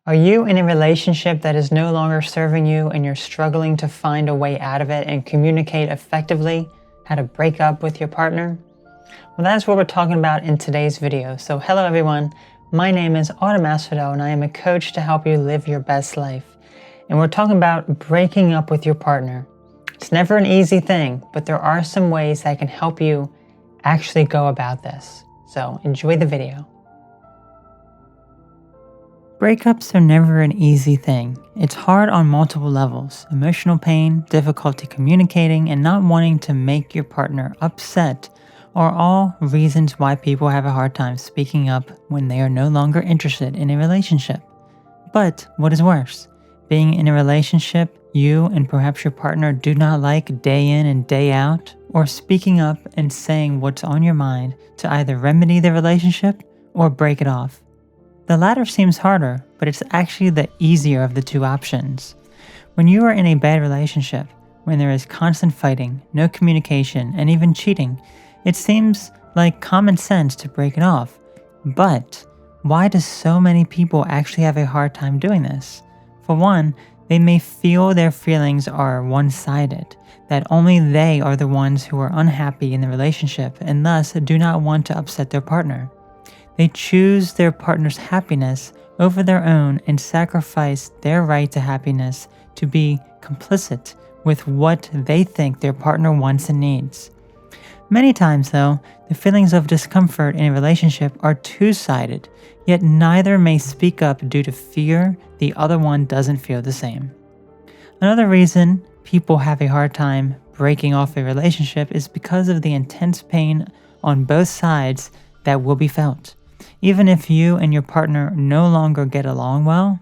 Are you in a relationship that is no longer serving you and you're struggling to find a way out of it and communicate effectively how to break up with your partner? Well, that's what we're talking about in today's video. So hello everyone, my name is Autumn Asphodel and I am a coach to help you live your best life. And we're talking about breaking up with your partner. It's never an easy thing, but there are some ways that can help you actually go about this. So enjoy the video. Breakups are never an easy thing. It's hard on multiple levels: emotional pain, difficulty communicating, and not wanting to make your partner upset are all reasons why people have a hard time speaking up when they are no longer interested in a relationship. But what is worse? Being in a relationship you and perhaps your partner do not like day in and day out, or speaking up and saying what's on your mind to either remedy the relationship or break it off. The latter seems harder, but it's actually the easier of the two options. When you are in a bad relationship, when there is constant fighting, no communication, and even cheating, it seems like common sense to break it off. But why do so many people actually have a hard time doing this? For one, they may feel their feelings are one-sided, that only they are the ones who are unhappy in the relationship and thus do not want to upset their partner. They choose their partner's happiness over their own and sacrifice their right to happiness to be complicit with what they think their partner wants and needs. Many times, though, the feelings of discomfort in a relationship are two-sided, yet neither may speak up due to fear the other one doesn't feel the same. Another reason people have a hard time breaking off a relationship is because of the intense pain on both sides that will be felt. Even if you and your partner no longer get along well,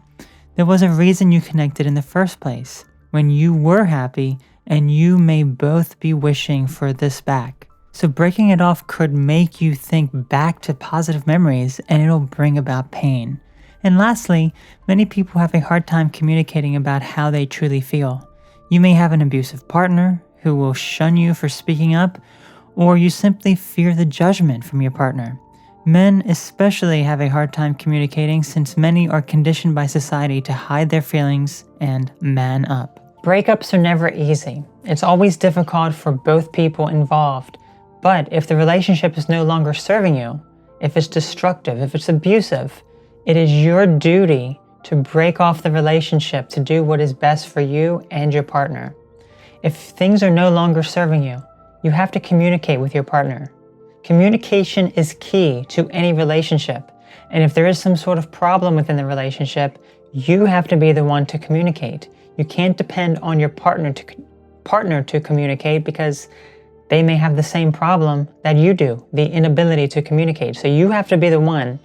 there was a reason you connected in the first place, when you were happy, and you may both be wishing for this back. So breaking it off could make you think back to positive memories and it'll bring about pain. And lastly, many people have a hard time communicating about how they truly feel. You may have an abusive partner who will shun you for speaking up, or you simply fear the judgment from your partner. Men especially have a hard time communicating since many are conditioned by society to hide their feelings and man up. Breakups are never easy. It's always difficult for both people involved. But if the relationship is no longer serving you, if it's destructive, if it's abusive, it is your duty to break off the relationship to do what is best for you and your partner. If things are no longer serving you, you have to communicate with your partner. Communication is key to any relationship, and if there is some sort of problem within the relationship, you have to be the one to communicate. You can't depend on your partner to communicate because they may have the same problem that you do, the inability to communicate. So you have to be the one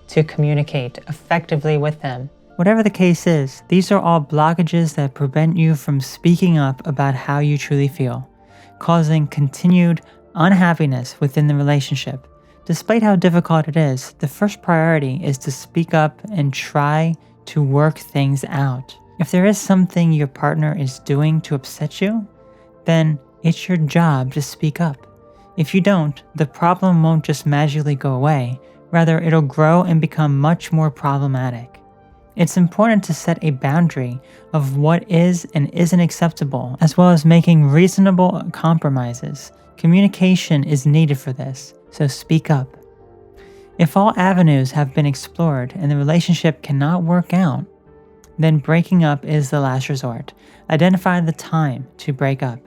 to communicate effectively with them. Whatever the case is, these are all blockages that prevent you from speaking up about how you truly feel, causing continued unhappiness within the relationship. Despite how difficult it is, the first priority is to speak up and try to work things out. If there is something your partner is doing to upset you, then it's your job to speak up. If you don't, the problem won't just magically go away, rather it'll grow and become much more problematic. It's important to set a boundary of what is and isn't acceptable, as well as making reasonable compromises. Communication is needed for this, so speak up. If all avenues have been explored and the relationship cannot work out, then breaking up is the last resort. Identify the time to break up.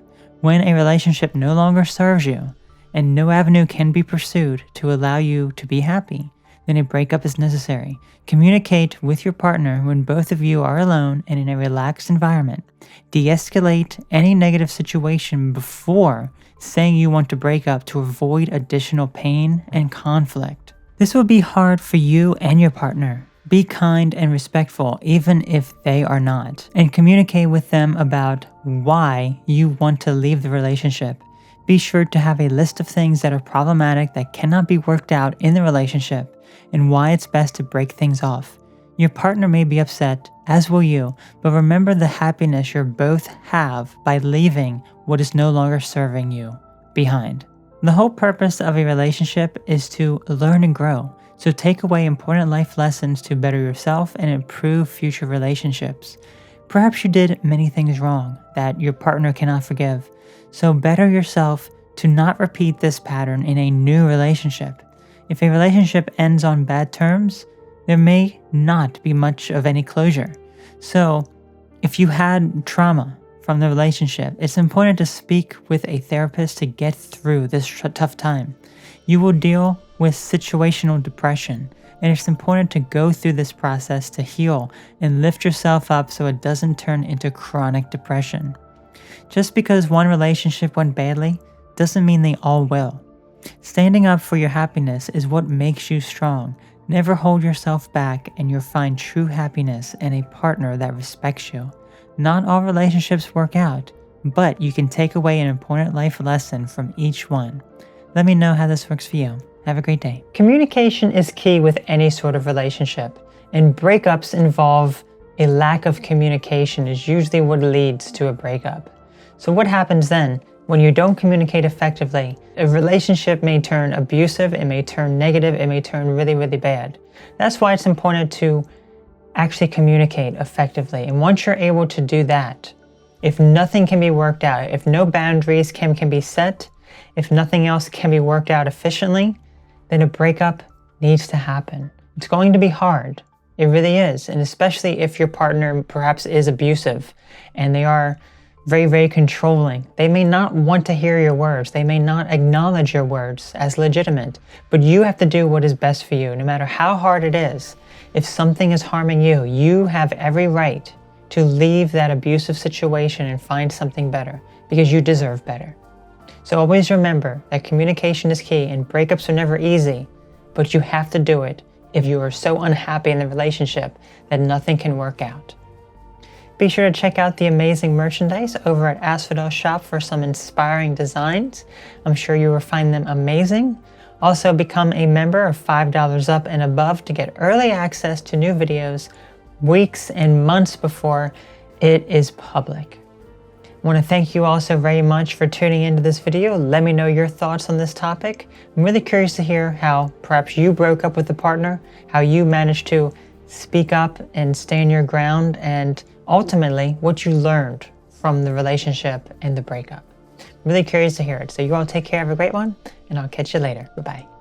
When a relationship no longer serves you and no avenue can be pursued to allow you to be happy, then a breakup is necessary. Communicate with your partner when both of you are alone and in a relaxed environment. De-escalate any negative situation before saying you want to break up to avoid additional pain and conflict. This will be hard for you and your partner. Be kind and respectful even if they are not, and communicate with them about why you want to leave the relationship. Be sure to have a list of things that are problematic that cannot be worked out in the relationship and why it's best to break things off. Your partner may be upset, as will you, but remember the happiness you both have by leaving what is no longer serving you behind. The whole purpose of a relationship is to learn and grow, So take away important life lessons to better yourself and improve future relationships. Perhaps you did many things wrong that your partner cannot forgive. So better yourself to not repeat this pattern in a new relationship. If a relationship ends on bad terms, there may not be much of any closure. So if you had trauma from the relationship, it's important to speak with a therapist to get through this tough time. You will deal with situational depression, and it's important to go through this process to heal and lift yourself up so it doesn't turn into chronic depression. Just because one relationship went badly doesn't mean they all will. Standing up for your happiness is what makes you strong. Never hold yourself back, and you'll find true happiness in a partner that respects you. Not all relationships work out, but you can take away an important life lesson from each one. Let me know how this works for you. Have a great day. Communication is key with any sort of relationship, and breakups involve a lack of communication is usually what leads to a breakup. So what happens then? When you don't communicate effectively, a relationship may turn abusive, it may turn negative, it may turn really, really bad. That's why it's important to actually communicate effectively. And once you're able to do that, if nothing can be worked out, if no boundaries can be set, if nothing else can be worked out efficiently, then a breakup needs to happen. It's going to be hard. It really is. And especially if your partner perhaps is abusive and they are very, very controlling. They may not want to hear your words. They may not acknowledge your words as legitimate, but you have to do what is best for you, no matter how hard it is. If something is harming you, you have every right to leave that abusive situation and find something better because you deserve better. So always remember that communication is key, and breakups are never easy, but you have to do it if you are so unhappy in the relationship that nothing can work out. Be sure to check out the amazing merchandise over at Asphodel Shop for some inspiring designs. I'm sure you will find them amazing. Also, become a member of $5 up and above to get early access to new videos weeks and months before it is public. I want to thank you all so very much for tuning into this video. Let me know your thoughts on this topic. I'm really curious to hear how perhaps you broke up with a partner, how you managed to speak up and stand your ground, and ultimately what you learned from the relationship and the breakup. I'm really curious to hear it. So you all take care, have a great one, and I'll catch you later. Bye-bye.